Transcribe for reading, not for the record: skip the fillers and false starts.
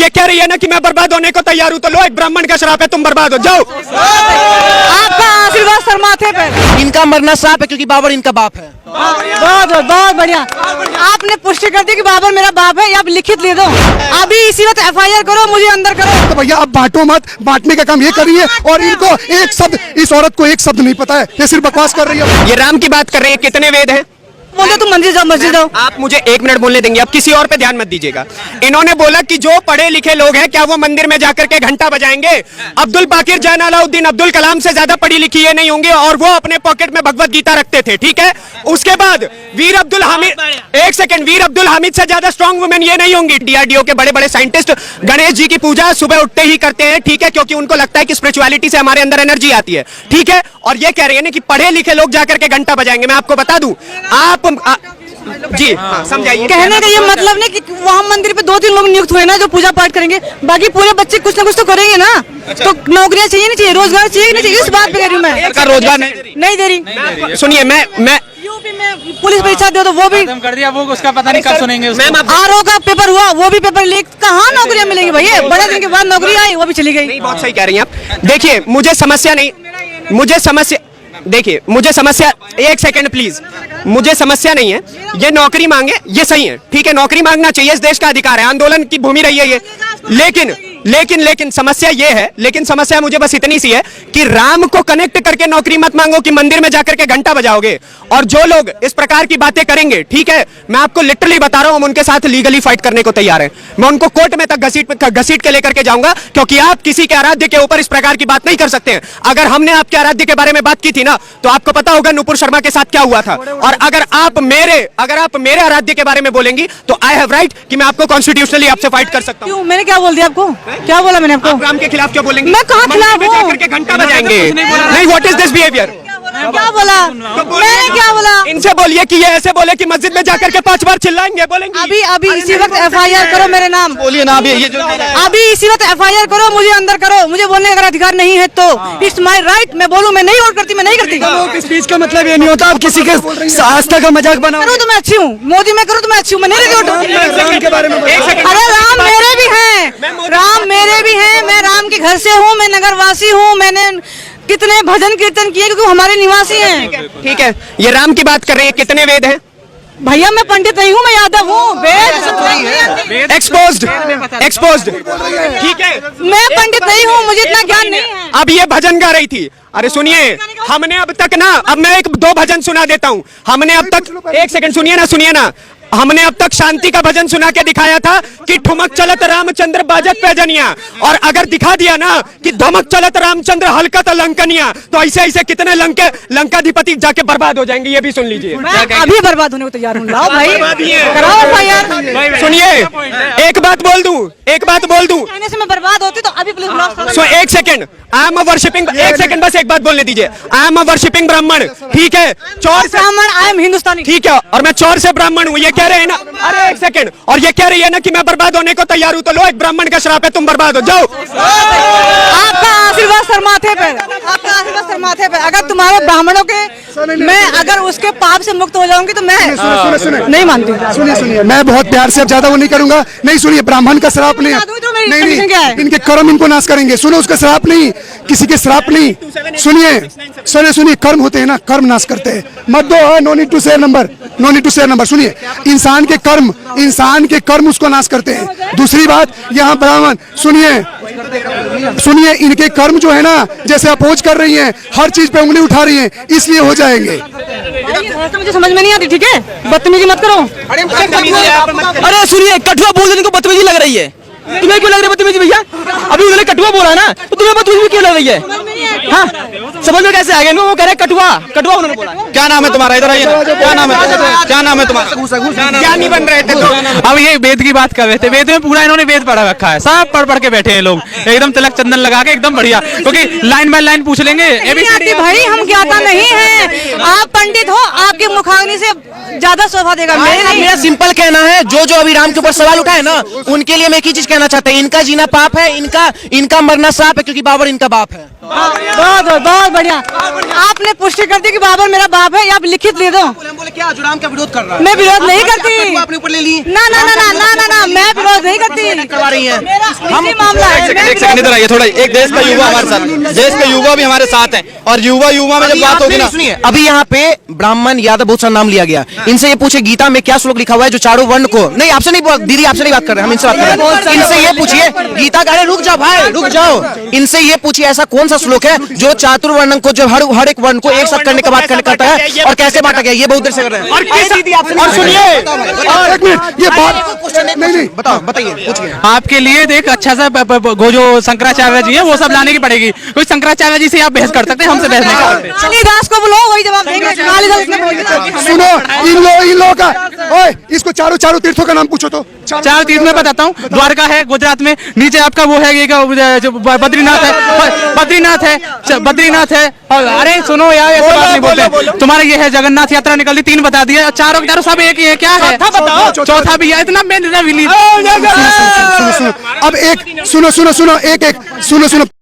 ये कह रही है ना कि मैं बर्बाद होने को तैयार हूँ, तो लो एक ब्राह्मण का श्राप है, तुम बर्बाद हो जाओ। आपका आशीर्वाद सर माथे पे। इनका मरना श्राप है क्योंकि बाबर इनका बाप है। बहुत बढ़िया, आपने पुष्टि कर दी कि बाबर मेरा बाप है। आप लिखित ले दो, अभी इसी वक्त FIR करो, मुझे अंदर करो। तो भैया आप बांटो मत, बांटने का काम ये करिए। और इनको एक शब्द, इस औरत को एक शब्द नहीं पता है, ये सिर्फ बकवास कर रही है। ये राम की बात कर रही है, कितने वेद हैं? बोलो तुम मंदिर जाओ, मस्जिद जाओ। आप मुझे 1 मिनट बोलने देंगे? आप किसी और पे ध्यान मत दीजिएगा। इन्होंने बोला कि जो पढ़े लिखे लोग हैं क्या वो मंदिर में जाकर के घंटा बजाएंगे? अब्दुल बाकिर जैन अलाउद्दीन अब्दुल कलाम से ज्यादा पढ़ी लिखी ये नहीं होंगे, और वो अपने पॉकेट में भगवत गीता रखते थे, ठीक है। उसके बाद वीर अब्दुल हामिद, एक सेकंड, वीर अब्दुल हामिद से ज्यादा स्ट्रॉन्ग वुमेन ये नहीं होंगी। DRDO के बड़े बड़े साइंटिस्ट गणेश जी की पूजा सुबह उठते ही करते हैं, ठीक है, क्योंकि उनको लगता है कि स्पिरिचुअलिटी से हमारे अंदर एनर्जी आती है, ठीक है। और ये कह रही है ना कि पढ़े लिखे लोग जाकर के घंटा बजाएंगे। मैं आपको बता दूं, आप जी समझाइए। कहने का ये मतलब नहीं कि वहाँ मंदिर पे 2-3 लोग नियुक्त हुए ना जो पूजा पाठ करेंगे, बाकी पूरे बच्चे कुछ ना कुछ तो करेंगे ना। तो नौकरियाँ चाहिए नहीं चाहिए, रोजगार चाहिए नहीं चाहिए, इस बात पे कह रही हूँ मैं। सरकार रोजगार नहीं दे रही। सुनिए, मैं यूपी में पुलिस परीक्षा दो तो वो भी कर दिया, वो उसका पता नहीं कब सुनेंगे। RO का पेपर हुआ, वो भी पेपर लीक, कहाँ नौकरियाँ मिलेंगी भैया? बड़े दिन के बाद नौकरी आई, वो भी चली गई। बहुत सही कह रही हैं आप। देखिए मुझे समस्या नहीं, देखिए मुझे समस्या, एक सेकंड प्लीज, मुझे समस्या नहीं है। ये नौकरी मांगे, ये सही है, ठीक है, नौकरी मांगना चाहिए, इस देश का अधिकार है, आंदोलन की भूमि रही है ये। लेकिन समस्या ये है, लेकिन समस्या मुझे बस इतनी सी है कि राम को कनेक्ट करके नौकरी मत मांगो कि मंदिर में जाकर के घंटा बजाओगे। और जो लोग इस प्रकार की बातें करेंगे, ठीक है, मैं आपको लिटरली बता रहा हूं, हम उनके साथ लीगली फाइट करने को तैयार हैं। मैं उनको कोर्ट में तक घसीट के लेकर के जाऊंगा, क्योंकि आप किसी के आराध्य के ऊपर इस प्रकार की बात नहीं कर सकते हैं। अगर हमने आपके आराध्य के बारे में बात की थी ना, तो आपको पता होगा नुपुर शर्मा के साथ क्या हुआ था। और अगर आप मेरे आराध्य के बारे में बोलेंगी तो आई हैव राइट कि मैं आपको कॉन्स्टिट्यूशनली आपसे फाइट कर सकता हूं। मैंने क्या बोल दिया आपको? क्या बोला मैंने आपको? आप राम के खिलाफ क्यों बोलेंगे? मैं कहाँ खिलाफ हूँ? जाकर के घंटा बजाएंगे? नहीं, व्हाट इज दिस बिहेवियर? क्या बोला मैंने? क्या बोला? इनसे बोलिए कि ये ऐसे बोले कि मस्जिद में जाकर के 5 बार चिल्लाएंगे, बोलेंगे। अभी इसी वक्त FIR करो मेरे नाम। बोलिए ना, अभी इसी वक्त FIR करो, मुझे अंदर करो। मुझे बोलने का अधिकार नहीं है तो इट्स माय राइट। मैं बोलूं, मैं नहीं वोट करती, मैं नहीं करती। स्पीच का मतलब ये नहीं होता आप किसी के आस्था का मजाक बनाओ। करूँ तो मैं अच्छी हूँ, मोदी में करूँ तो मैं अच्छी हूँ, मैं नहीं वोट। राम के बारे में अरे राम मेरे भी हैं, राम मेरे भी हैं। मैं राम के घर से हूँ, मैं नगरवासी हूँ। मैंने कितने भजन कीर्तन किए क्योंकि हमारे निवासी हैं। ठीक है, ये राम की बात कर रहे हैं, कितने वेद हैं? भैया मैं पंडित नहीं हूँ, मैं यादव हूँ। वेद एक्सपोज्ड, ठीक है, मैं पंडित नहीं हूँ, मुझे इतना ज्ञान नहीं है। अब ये भजन गा रही थी। अरे सुनिए, हमने अब तक ना, अब मैं 1-2 भजन सुना देता हूँ। हमने अब तक, एक सेकंड सुनिए ना, हमने अब तक शांति का भजन सुना के दिखाया था कि ठुमक चलत रामचंद्र बाजत पैजनिया, और अगर दिखा दिया ना कि धमक चलत रामचंद्र हलकत लंकनिया, तो ऐसे कितने लंकाधिपति जाके बर्बाद हो जाएंगे। ये भी सुन लीजिए। अभी बर्बाद होने को तैयार हूँ। लाओ भाई, कराओ FIR। सुनिए, एक बात बोल दूं, कहने से मैं बर्बाद होती तो अभी पुलिस ब्लॉक। एक सेकंड, आई एम वर्शिपिंग, एक सेकंड बस एक बात बोलने दीजिए। आई एम वर्शिपिंग ब्राह्मण, ठीक है, चौर से ब्राह्मण, आई एम हिंदुस्तानी, ठीक है, और मैं चौर से ब्राह्मण हूँ। ये कह रहे हैं ना, अरे एक सेकंड, और ये कह रही है ना कि मैं बर्बाद होने को तैयार हूँ, तो लो एक ब्राह्मण का श्राप है, तुम बर्बाद हो जाओ। आपका आशीर्वाद सर माथे पे, आपका आशीर्वाद सर माथे पे। अगर तुम्हारे ब्राह्मणों के, मैं अगर उसके पाप से मुक्त हो जाऊंगी तो मैं नहीं मानती। सुनिए, मैं बहुत प्यार से, अब ज्यादा वो नहीं करूंगा। नहीं सुनिए, ब्राह्मण का श्राप नहीं, इनके कर्म इनको नाश करेंगे। सुनो, उसका श्राप नहीं, किसी के श्राप नहीं। सुनिए, कर्म होते हैं ना, कर्म नाश करते हैं। मत दो, no need to share number, सुनिए, इंसान के कर्म उसको नाश करते हैं। दूसरी बात, यहाँ ब्राह्मण, सुनिए, इनके कर्म जो है ना, जैसे अपोज कर रही हैं, हर चीज पे उंगली उठा रही हैं, इसलिए हो जाएंगे। मुझे समझ में नहीं आती, ठीक है, बदतमीजी मत करो। अरे सुनिए, कठुआ बोलने को बदतमीजी लग रही है। तुम्हें क्यों लग रही है बदतमीजी भैया? अभी उन्होंने कठुआ बोला ना, तो तुम्हें बदतमीजी क्यों लग रही है? हाँ, समझ में कैसे आ गया? वो कह रहे कठुआ उन्होंने बोला। क्या नाम है तुम्हारा? इधर आइए। क्या नाम है तुम्हारा? क्या नहीं बन रहे थे तो? अब ये वेद की बात कर रहे थे। वेद में पूरा इन्होंने वेद पढ़ा रखा है, सब पढ़ के बैठे हैं लोग, एकदम तिलक चंदन लगा के, एकदम बढ़िया, क्योंकि लाइन बाय लाइन पूछ लेंगे। भाई हम ज्ञाता नहीं है, आप पंडित हो, आपके मुखाग्नि से ज्यादा शोभा देगा। मेरा सिंपल कहना है, जो अभी राम के ऊपर सवाल उठाए ना, उनके लिए मैं एक ही चीज कहना चाहते हैं? इनका जीना पाप है, इनका मरना श्राप है, क्योंकि बाबर इनका बाप है। बहुत बढ़िया। आपने पुष्टि कर दी कि बाबर मेरा बाप है, आप लिखित दे दो। बोले क्या जुराम का विरोध कर रहा है? मैं विरोध नहीं करती। आपने ऊपर ले ली? ना, मैं विरोध नहीं करती। करवा रही है। हम मामला है। एक सेकंड इधर आइए थोड़ा। एक देश का युवा हमारे साथ, देश का युवा भी हमारे साथ है, और युवा में जब बात होगी ना, सुनिए, अभी यहाँ पे ब्राह्मण यादव बहुत सा नाम लिया गया, इनसे ये पूछे गीता में क्या श्लोक लिखा हुआ है जो चारों वर्ण को, नहीं आपसे नहीं, दीदी आपसे नहीं बात कर रहे, हम इनसे बात कर रहे हैं। इनसे ये पूछिए, गीता का, रुक जाओ भाई, रुक जाओ, इनसे ये पूछिए ऐसा कौन सा श्लोक है जो चातुर्वर्ण को, जब हर एक वर्ण को एक साथ करने के बाद करता है, और कैसे बांटा गया, ये बहुत देर से कर रहे हैं। और सुनिए, एक मिनट, ये बात नहीं, बताओ, बताइए, पूछिए। आपके लिए एक अच्छा सा वो जो शंकराचार्य जी है वो सब लाने की पड़ेगी। कोई शंकराचार्य जी से आप बहस कर सकते हैं, हमसे बहस नहीं कर सकते। कालिदास को बुलाओ, वही जवाब देंगे। कालिदास ने बोल दिया। सुनो, इन लोगों का, ओए इसको चारों तीर्थों का नाम पूछो तो। चार तीर्थ में बताता हूँ, द्वारका है गुजरात में, नीचे आपका वो है ये जो बद्रीनाथ है, और अरे सुनो यार, ऐसे बात नहीं बोलते। तुम्हारे ये है जगन्नाथ यात्रा निकलती, 3 बता दिया, चारों के चारों सब एक ही है, क्या है? चौथा भी है, इतना मैं सुनो, अब एक सुनो, एक सुनो